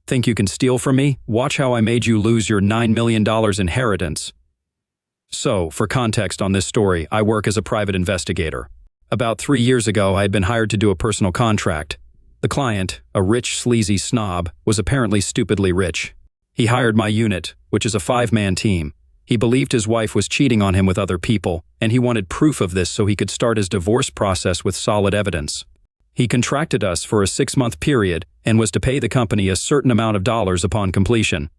Think you can steal from me? Watch how I made you lose your $9 million inheritance. So, for context on this story, I work as a private investigator. About 3 years ago, I had been hired to do a personal contract. The client, a rich, sleazy snob, was apparently stupidly rich. He hired my unit, which is a 5-man team. He believed his wife was cheating on him with other people, and he wanted proof of this so he could start his divorce process with solid evidence. He contracted us for a 6-month period and was to pay the company a certain amount of dollars upon completion.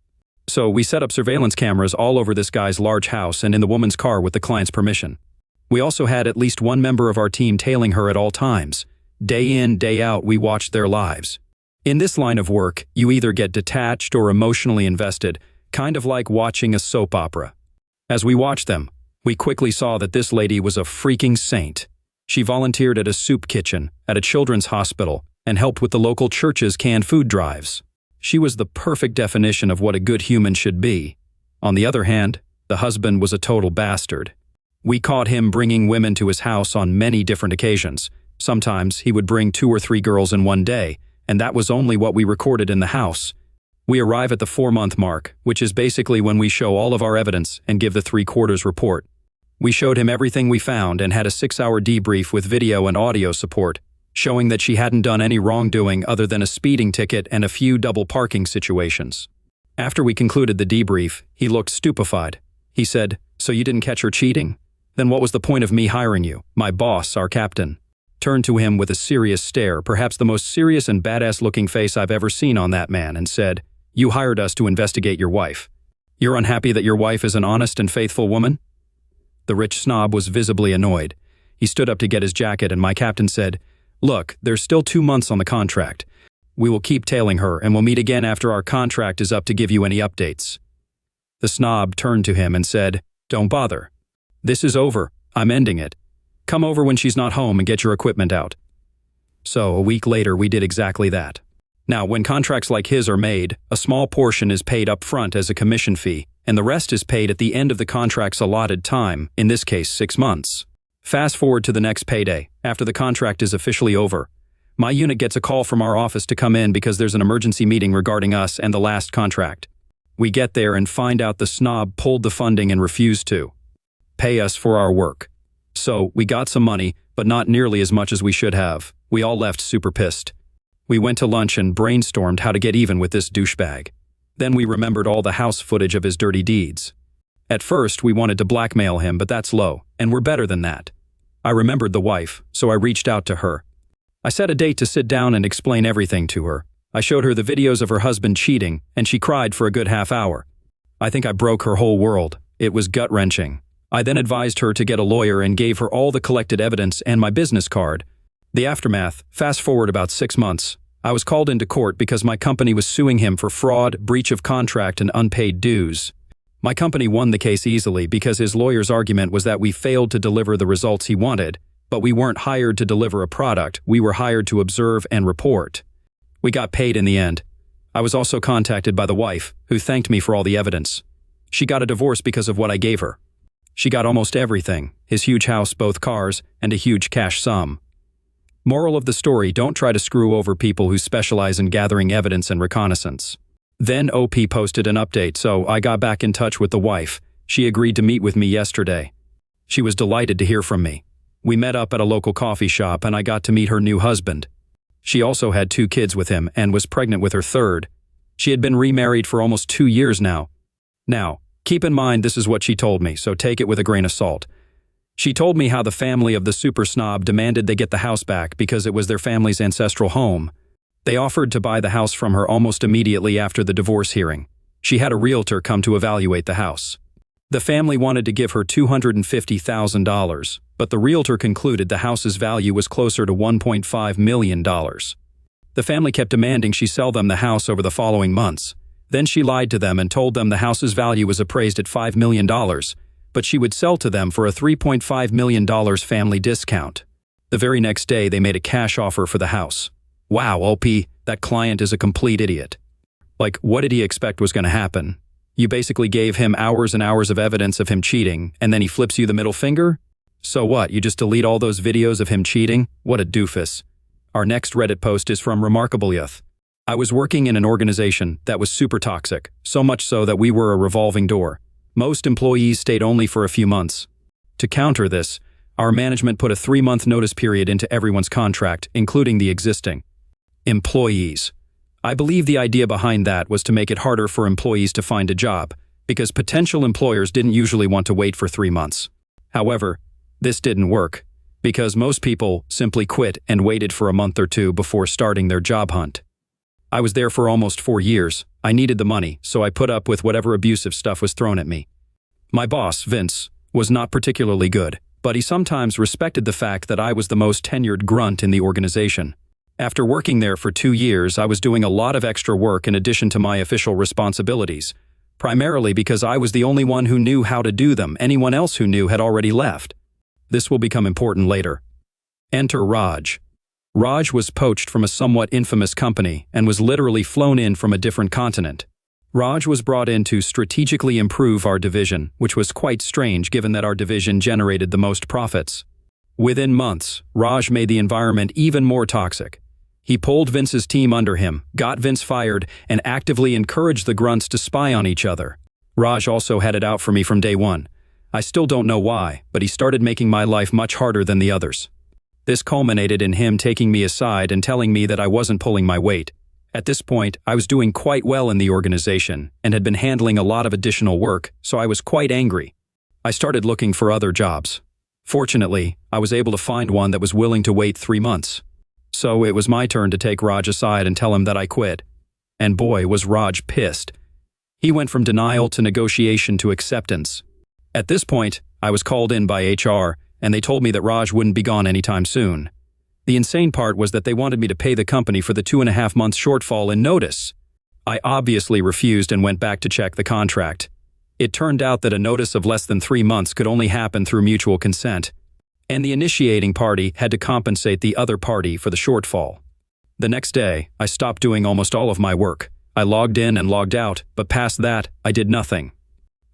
So we set up surveillance cameras all over this guy's large house and in the woman's car with the client's permission. We also had at least one member of our team tailing her at all times. Day in, day out, we watched their lives. In this line of work, you either get detached or emotionally invested, kind of like watching a soap opera. As we watched them, we quickly saw that this lady was a freaking saint. She volunteered at a soup kitchen, at a children's hospital, and helped with the local church's canned food drives. She was the perfect definition of what a good human should be. On the other hand, the husband was a total bastard. We caught him bringing women to his house on many different occasions. Sometimes he would bring 2 or 3 girls in one day, and that was only what we recorded in the house. We arrive at the 4-month mark, which is basically when we show all of our evidence and give the 3/4 report. We showed him everything we found and had a 6-hour debrief with video and audio support, showing that she hadn't done any wrongdoing other than a speeding ticket and a few double parking situations. After we concluded the debrief, he looked stupefied. He said, "So you didn't catch her cheating? Then what was the point of me hiring you?" My boss, our captain, turned to him with a serious stare, perhaps the most serious and badass-looking face I've ever seen on that man, and said, "You hired us to investigate your wife. You're unhappy that your wife is an honest and faithful woman?" The rich snob was visibly annoyed. He stood up to get his jacket, and my captain said, "Look, there's still 2 months on the contract. We will keep tailing her, and we'll meet again after our contract is up to give you any updates." The snob turned to him and said, "Don't bother. This is over. I'm ending it. Come over when she's not home and get your equipment out." So, a week later, we did exactly that. Now, when contracts like his are made, a small portion is paid up front as a commission fee, and the rest is paid at the end of the contract's allotted time, in this case 6 months. Fast forward to the next payday, after the contract is officially over. My unit gets a call from our office to come in because there's an emergency meeting regarding us and the last contract. We get there and find out the snob pulled the funding and refused to pay us for our work. So, we got some money, but not nearly as much as we should have. We all left super pissed. We went to lunch and brainstormed how to get even with this douchebag. Then we remembered all the house footage of his dirty deeds. At first, we wanted to blackmail him, but that's low, and we're better than that. I remembered the wife, so I reached out to her. I set a date to sit down and explain everything to her. I showed her the videos of her husband cheating, and she cried for a good half hour. I think I broke her whole world. It was gut-wrenching. I then advised her to get a lawyer and gave her all the collected evidence and my business card. The aftermath, fast forward about 6 months. I was called into court because my company was suing him for fraud, breach of contract, and unpaid dues. My company won the case easily because his lawyer's argument was that we failed to deliver the results he wanted, but we weren't hired to deliver a product, we were hired to observe and report. We got paid in the end. I was also contacted by the wife, who thanked me for all the evidence. She got a divorce because of what I gave her. She got almost everything, his huge house, both cars, and a huge cash sum. Moral of the story, don't try to screw over people who specialize in gathering evidence and reconnaissance. Then OP posted an update, so I got back in touch with the wife. She agreed to meet with me yesterday. She was delighted to hear from me. We met up at a local coffee shop and I got to meet her new husband. She also had 2 kids with him and was pregnant with her 3rd. She had been remarried for almost 2 years now. Now, keep in mind this is what she told me, so take it with a grain of salt. She told me how the family of the super snob demanded they get the house back because it was their family's ancestral home. They offered to buy the house from her almost immediately after the divorce hearing. She had a realtor come to evaluate the house. The family wanted to give her $250,000, but the realtor concluded the house's value was closer to $1.5 million. The family kept demanding she sell them the house over the following months. Then she lied to them and told them the house's value was appraised at $5 million, but she would sell to them for a $3.5 million family discount. The very next day, they made a cash offer for the house. Wow, OP, that client is a complete idiot. Like, what did he expect was going to happen? You basically gave him hours and hours of evidence of him cheating, and then he flips you the middle finger? So what, you just delete all those videos of him cheating? What a doofus. Our next Reddit post is from Remarkable Youth. I was working in an organization that was super toxic, so much so that we were a revolving door. Most employees stayed only for a few months. To counter this, our management put a 3-month notice period into everyone's contract, including the existing employees. I believe the idea behind that was to make it harder for employees to find a job, because potential employers didn't usually want to wait for 3 months. However, this didn't work, because most people simply quit and waited for a month or two before starting their job hunt. I was there for almost 4 years. I needed the money, so I put up with whatever abusive stuff was thrown at me. My boss, Vince, was not particularly good, but he sometimes respected the fact that I was the most tenured grunt in the organization. After working there for 2 years, I was doing a lot of extra work in addition to my official responsibilities, primarily because I was the only one who knew how to do them. Anyone else who knew had already left. This will become important later. Enter Raj. Raj was poached from a somewhat infamous company and was literally flown in from a different continent. Raj was brought in to strategically improve our division, which was quite strange given that our division generated the most profits. Within months, Raj made the environment even more toxic. He pulled Vince's team under him, got Vince fired, and actively encouraged the grunts to spy on each other. Raj also had it out for me from day one. I still don't know why, but he started making my life much harder than the others. This culminated in him taking me aside and telling me that I wasn't pulling my weight. At this point, I was doing quite well in the organization and had been handling a lot of additional work, so I was quite angry. I started looking for other jobs. Fortunately, I was able to find one that was willing to wait 3 months. So it was my turn to take Raj aside and tell him that I quit. And boy, was Raj pissed. He went from denial to negotiation to acceptance. At this point, I was called in by HR, and they told me that Raj wouldn't be gone anytime soon. The insane part was that they wanted me to pay the company for the 2.5 months shortfall in notice. I obviously refused and went back to check the contract. It turned out that a notice of less than 3 months could only happen through mutual consent, and the initiating party had to compensate the other party for the shortfall. The next day, I stopped doing almost all of my work. I logged in and logged out, but past that, I did nothing.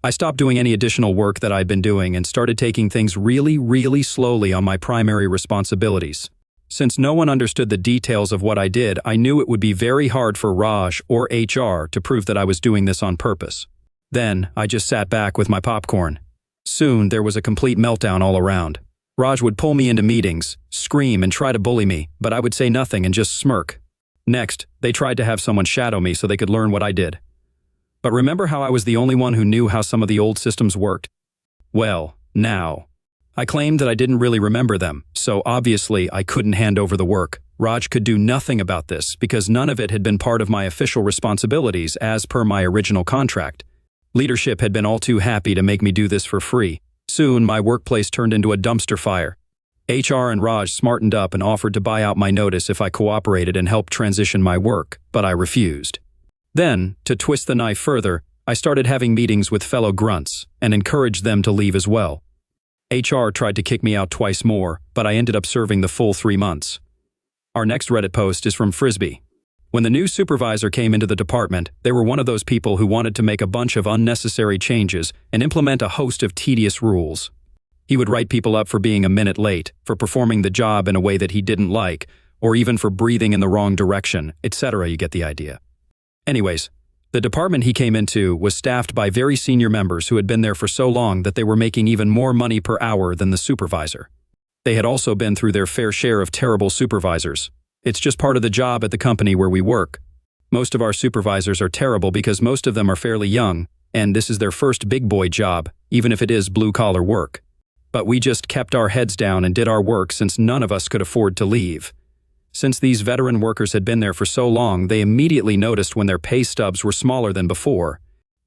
I stopped doing any additional work that I'd been doing and started taking things really slowly on my primary responsibilities. Since no one understood the details of what I did, I knew it would be very hard for Raj or HR to prove that I was doing this on purpose. Then, I just sat back with my popcorn. Soon, there was a complete meltdown all around. Raj would pull me into meetings, scream and try to bully me, but I would say nothing and just smirk. Next, they tried to have someone shadow me so they could learn what I did. But remember how I was the only one who knew how some of the old systems worked? Well, now. I claimed that I didn't really remember them, so obviously I couldn't hand over the work. Raj could do nothing about this because none of it had been part of my official responsibilities as per my original contract. Leadership had been all too happy to make me do this for free. Soon, my workplace turned into a dumpster fire. HR and Raj smartened up and offered to buy out my notice if I cooperated and helped transition my work, but I refused. Then, to twist the knife further, I started having meetings with fellow grunts and encouraged them to leave as well. HR tried to kick me out twice more, but I ended up serving the full 3 months. Our next Reddit post is from Frisbee. When the new supervisor came into the department, they were one of those people who wanted to make a bunch of unnecessary changes and implement a host of tedious rules. He would write people up for being a minute late, for performing the job in a way that he didn't like, or even for breathing in the wrong direction, etc. You get the idea. Anyways, the department he came into was staffed by very senior members who had been there for so long that they were making even more money per hour than the supervisor. They had also been through their fair share of terrible supervisors. It's just part of the job at the company where we work. Most of our supervisors are terrible because most of them are fairly young, and this is their first big boy job, even if it is blue-collar work. But we just kept our heads down and did our work since none of us could afford to leave. Since these veteran workers had been there for so long, they immediately noticed when their pay stubs were smaller than before.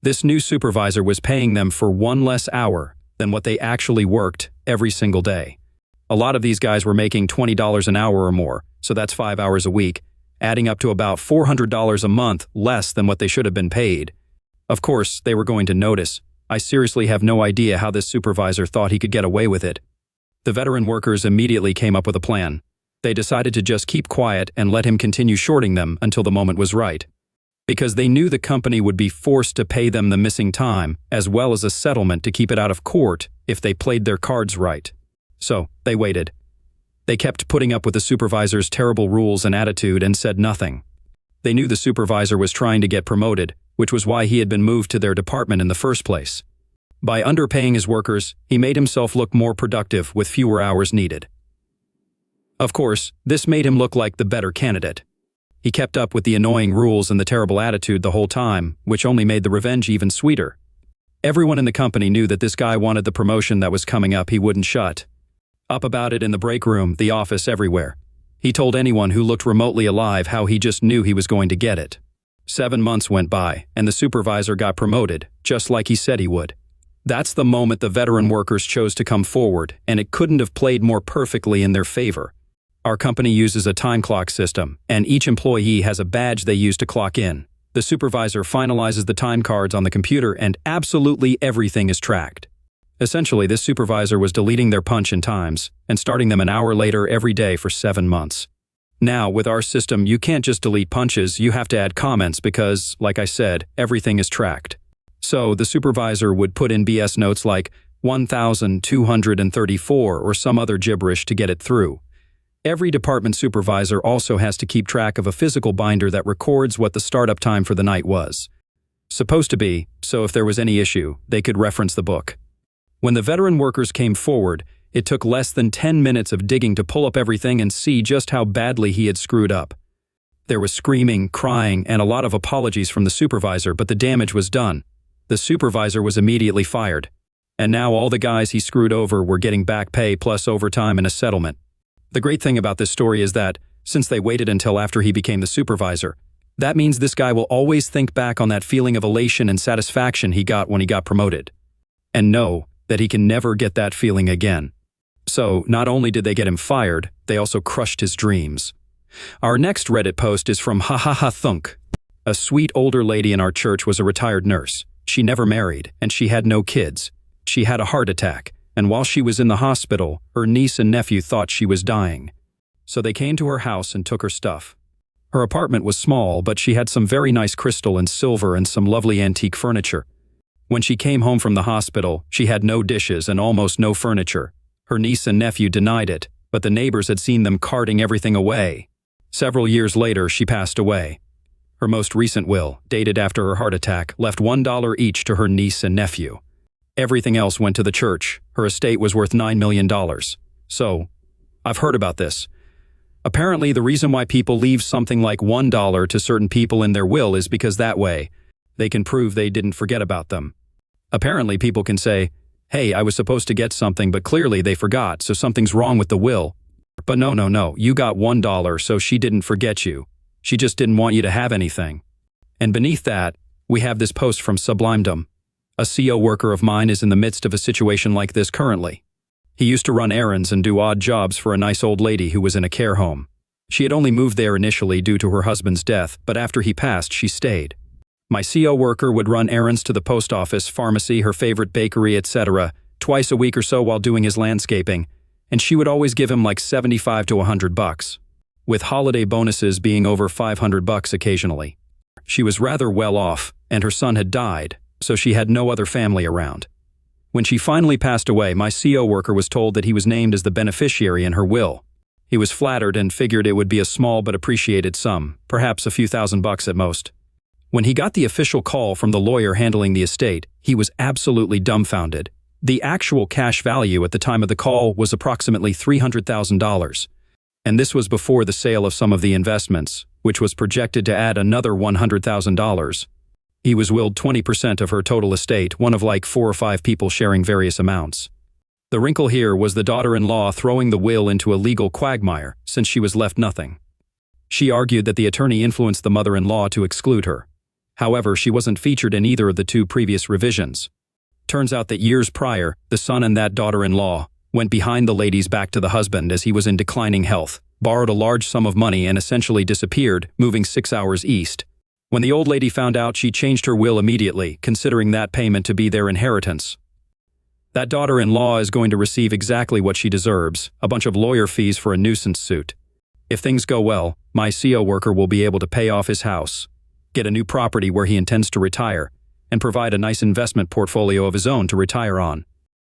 This new supervisor was paying them for 1 less hour than what they actually worked every single day. A lot of these guys were making $20 an hour or more, so that's 5 hours a week, adding up to about $400 a month less than what they should have been paid. Of course, they were going to notice. I seriously have no idea how this supervisor thought he could get away with it. The veteran workers immediately came up with a plan. They decided to just keep quiet and let him continue shorting them until the moment was right. Because they knew the company would be forced to pay them the missing time, as well as a settlement to keep it out of court if they played their cards right. So, they waited. They kept putting up with the supervisor's terrible rules and attitude and said nothing. They knew the supervisor was trying to get promoted, which was why he had been moved to their department in the first place. By underpaying his workers, he made himself look more productive with fewer hours needed. Of course, this made him look like the better candidate. He kept up with the annoying rules and the terrible attitude the whole time, which only made the revenge even sweeter. Everyone in the company knew that this guy wanted the promotion that was coming up. He wouldn't shut up about it in the break room, the office, everywhere. He told anyone who looked remotely alive how he just knew he was going to get it. 7 months went by, and the supervisor got promoted, just like he said he would. That's the moment the veteran workers chose to come forward, and it couldn't have played more perfectly in their favor. Our company uses a time clock system, and each employee has a badge they use to clock in. The supervisor finalizes the time cards on the computer, and absolutely everything is tracked. Essentially, this supervisor was deleting their punch-in times and starting them an hour later every day for 7 months. Now, with our system, you can't just delete punches, you have to add comments because, like I said, everything is tracked. So, the supervisor would put in BS notes like 1,234 or some other gibberish to get it through. Every department supervisor also has to keep track of a physical binder that records what the startup time for the night was. Supposed to be, so if there was any issue, they could reference the book. When the veteran workers came forward, it took less than 10 minutes of digging to pull up everything and see just how badly he had screwed up. There was screaming, crying, and a lot of apologies from the supervisor, but the damage was done. The supervisor was immediately fired. And now all the guys he screwed over were getting back pay plus overtime and a settlement. The great thing about this story is that, since they waited until after he became the supervisor, that means this guy will always think back on that feeling of elation and satisfaction he got when he got promoted. And know that he can never get that feeling again. So, not only did they get him fired, they also crushed his dreams. Our next Reddit post is from Thunk. A sweet older lady in our church was a retired nurse. She never married, and she had no kids. She had a heart attack, and while she was in the hospital, her niece and nephew thought she was dying. So they came to her house and took her stuff. Her apartment was small, but she had some very nice crystal and silver and some lovely antique furniture. When she came home from the hospital, she had no dishes and almost no furniture. Her niece and nephew denied it, but the neighbors had seen them carting everything away. Several years later, she passed away. Her most recent will, dated after her heart attack, left $1 each to her niece and nephew. Everything else went to the church. Her estate was worth $9 million. So, I've heard about this. Apparently, the reason why people leave something like $1 to certain people in their will is because that way, they can prove they didn't forget about them. Apparently, people can say, hey, I was supposed to get something, but clearly they forgot, so something's wrong with the will. But no, you got $1, so she didn't forget you. She just didn't want you to have anything. And beneath that, we have this post from Sublimedom. A CO worker of mine is in the midst of a situation like this currently. He used to run errands and do odd jobs for a nice old lady who was in a care home. She had only moved there initially due to her husband's death, but after he passed, she stayed. My CO worker would run errands to the post office, pharmacy, her favorite bakery, etc., twice a week or so while doing his landscaping, and she would always give him like $75 to $100, with holiday bonuses being over $500 occasionally. She was rather well off, and her son had died, so she had no other family around. When she finally passed away, my CO worker was told that he was named as the beneficiary in her will. He was flattered and figured it would be a small but appreciated sum, perhaps a few $1,000s at most. When he got the official call from the lawyer handling the estate, he was absolutely dumbfounded. The actual cash value at the time of the call was approximately $300,000. And this was before the sale of some of the investments, which was projected to add another $100,000. He was willed 20% of her total estate, one of like 4 or 5 people sharing various amounts. The wrinkle here was the daughter-in-law throwing the will into a legal quagmire, since she was left nothing. She argued that the attorney influenced the mother-in-law to exclude her. However, she wasn't featured in either of the 2 previous revisions. Turns out that years prior, the son and that daughter-in-law went behind the lady's back to the husband as he was in declining health, borrowed a large sum of money and essentially disappeared, moving 6 hours east. When the old lady found out, she changed her will immediately, considering that payment to be their inheritance. That daughter-in-law is going to receive exactly what she deserves, a bunch of lawyer fees for a nuisance suit. If things go well, my CO worker will be able to pay off his house, get a new property where he intends to retire, and provide a nice investment portfolio of his own to retire on.